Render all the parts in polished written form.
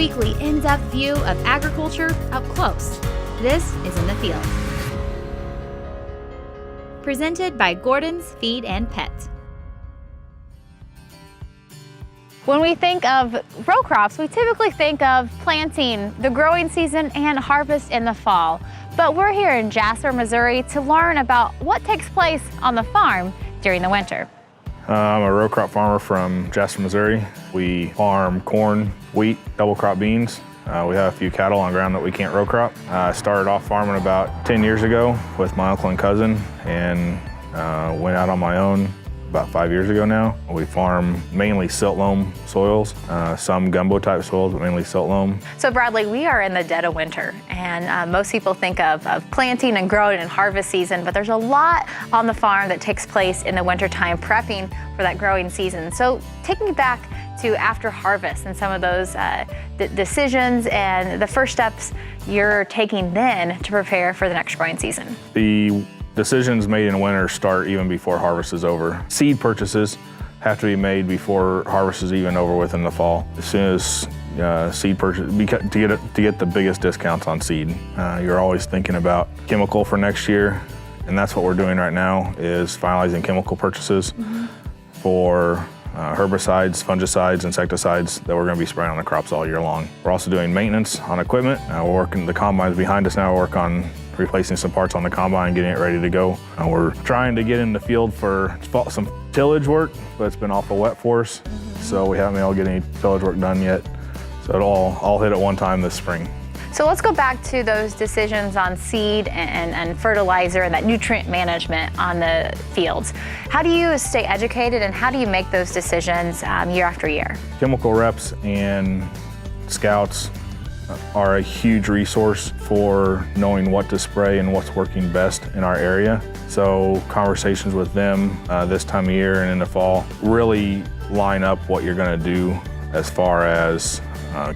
weekly in-depth view of agriculture up close. This is In the Field. Presented by Gordon's Feed and Pet. When we think of row crops, we typically think of planting, the growing season, and harvest in the fall. But we're here in Jasper, Missouri to learn about what takes place on the farm during the winter. I'm a row crop farmer from Jasper, Missouri. We farm corn, wheat, double crop beans. We have a few cattle on ground that we can't row crop. I started off farming about 10 years ago with my uncle and cousin and went out on my own about 5 years ago now. We farm mainly silt loam soils, some gumbo type soils, but mainly silt loam. So Bradley, we are in the dead of winter, and most people think of planting and growing and harvest season, but there's a lot on the farm that takes place in the wintertime prepping for that growing season. So take me back to after harvest and some of those decisions and the first steps you're taking then to prepare for the next growing season. The decisions made in winter start even before harvest is over. Seed purchases have to be made before harvest is even over with in the fall. As soon as seed purchase, to get the biggest discounts on seed. You're always thinking about chemical for next year, and that's what we're doing right now is finalizing chemical purchases for herbicides, fungicides, insecticides that we're going to be spraying on the crops all year long. We're also doing maintenance on equipment. We're working, the combine's behind us now, we're working on replacing some parts on the combine, getting it ready to go. We're trying to get in the field for some tillage work, but it's been awful wet for us, so we haven't been able to get any tillage work done yet. So it'll all hit at one time this spring. So let's go back to those decisions on seed and fertilizer and that nutrient management on the fields. How do you stay educated and how do you make those decisions year after year? Chemical reps and scouts are a huge resource for knowing what to spray and what's working best in our area. So conversations with them this time of year and in the fall really line up what you're going to do as far as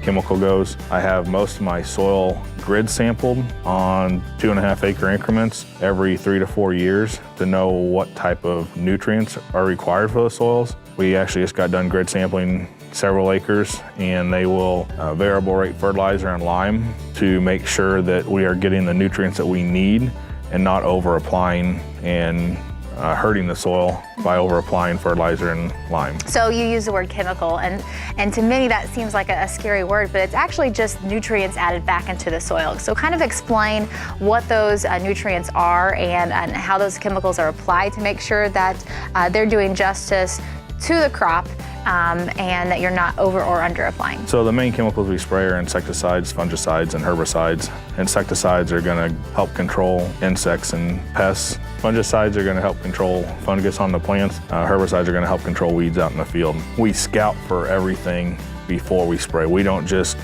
chemical goes. I have most of my soil grid sampled on 2.5 acre increments every 3 to 4 years to know what type of nutrients are required for those soils. We actually just got done grid sampling several acres, and they will variable rate fertilizer and lime to make sure that we are getting the nutrients that we need and not over applying and hurting the soil by over applying fertilizer and lime. So you use the word chemical, and to many that seems like a scary word, but it's actually just nutrients added back into the soil. So kind of explain what those nutrients are and how those chemicals are applied to make sure that they're doing justice to the crop and that you're not over or under applying. So the main chemicals we spray are insecticides, fungicides, and herbicides. Insecticides are going to help control insects and pests. Fungicides are going to help control fungus on the plants. Herbicides are going to help control weeds out in the field. We scout for everything before we spray. We don't just,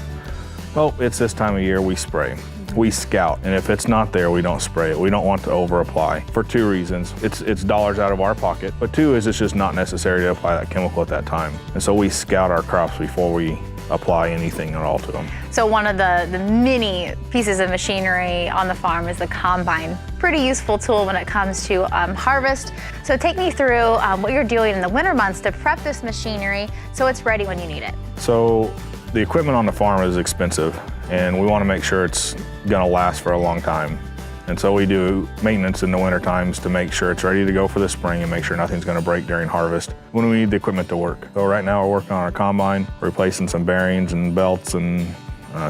oh, it's this time of year, we spray. We scout, and if it's not there, we don't spray it. We don't want to over apply for two reasons. It's dollars out of our pocket, but two is it's just not necessary to apply that chemical at that time. And so we scout our crops before we apply anything at all to them. So one of the many pieces of machinery on the farm is the combine. Pretty useful tool when it comes to harvest. So take me through what you're doing in the winter months to prep this machinery so it's ready when you need it. So the equipment on the farm is expensive, and we want to make sure it's going to last for a long time. And so we do maintenance in the winter times to make sure it's ready to go for the spring and make sure nothing's going to break during harvest when we need the equipment to work. So right now we're working on our combine, replacing some bearings and belts and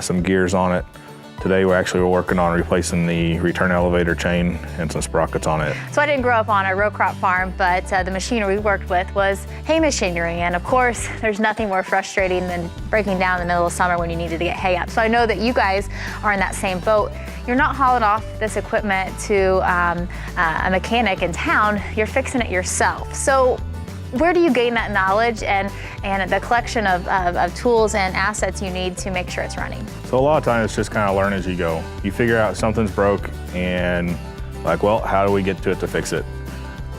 some gears on it. Today we're working on replacing the return elevator chain and some sprockets on it. So I didn't grow up on a row crop farm, but the machinery we worked with was hay machinery. And of course, there's nothing more frustrating than breaking down in the middle of summer when you needed to get hay up. So I know that you guys are in that same boat. You're not hauling off this equipment to a mechanic in town, you're fixing it yourself. So where do you gain that knowledge and the collection of tools and assets you need to make sure it's running? So a lot of times it's just kind of learn as you go. You figure out something's broke and like, well, how do we get to it to fix it?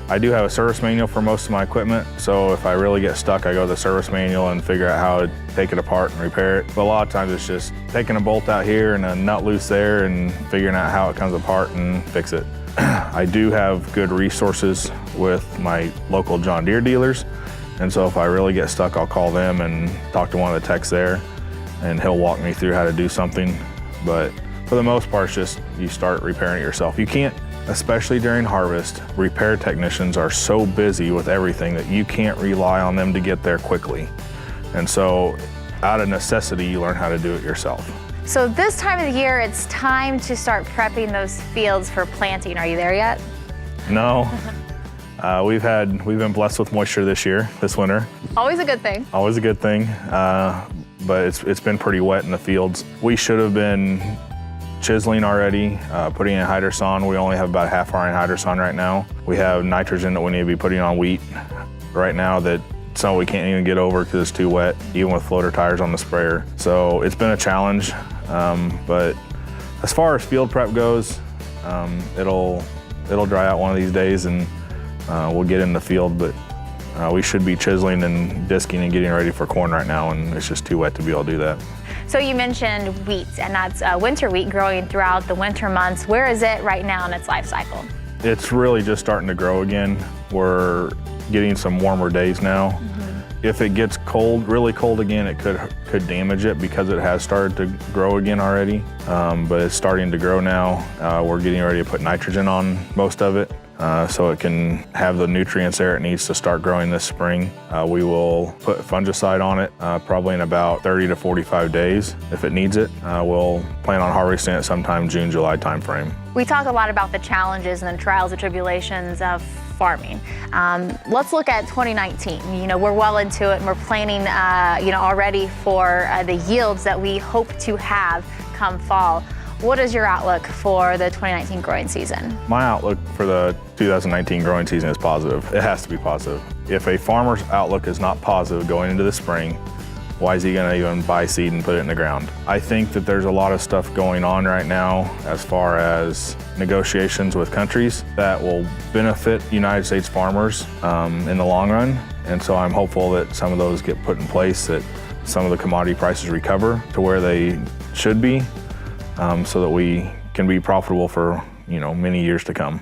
I do have a service manual for most of my equipment, so if I really get stuck, I go to the service manual and figure out how to take it apart and repair it. But a lot of times it's just taking a bolt out here and a nut loose there and figuring out how it comes apart and fix it. I do have good resources with my local John Deere dealers, and so if I really get stuck, I'll call them and talk to one of the techs there. and he'll walk me through how to do something. But for the most part, it's just you start repairing it yourself. You can't, especially during harvest, repair technicians are so busy with everything that you can't rely on them to get there quickly. And so out of necessity, you learn how to do it yourself. So this time of the year, it's time to start prepping those fields for planting. Are you there yet? No. We've been blessed with moisture this winter. Always a good thing. Always a good thing, but it's been pretty wet in the fields. We should have been chiseling already, putting in hydroson. We only have about half our hydroson right now. We have nitrogen that we need to be putting on wheat right now that some we can't even get over because it's too wet, even with floater tires on the sprayer. So it's been a challenge, but as far as field prep goes, it'll dry out one of these days and we'll get in the field, but we should be chiseling and disking and getting ready for corn right now, and it's just too wet to be able to do that. So you mentioned wheat, and that's winter wheat growing throughout the winter months. Where is it right now in its life cycle? It's really just starting to grow again. We're getting some warmer days now. If it gets cold, really cold again, it could damage it because it has started to grow again already. But it's starting to grow now. We're getting ready to put nitrogen on most of it so it can have the nutrients there it needs to start growing this spring. We will put fungicide on it probably in about 30 to 45 days if it needs it. We'll plan on harvesting it sometime June, July timeframe. We talk a lot about the challenges and the trials and tribulations of farming. Let's look at 2019. You know, we're well into it and we're planning, already for the yields that we hope to have come fall. What is your outlook for the 2019 growing season? My outlook for the 2019 growing season is positive. It has to be positive. If a farmer's outlook is not positive going into the spring, why is he gonna even buy seed and put it in the ground? I think that there's a lot of stuff going on right now as far as negotiations with countries that will benefit United States farmers in the long run. And so I'm hopeful that some of those get put in place, that some of the commodity prices recover to where they should be so that we can be profitable for many years to come.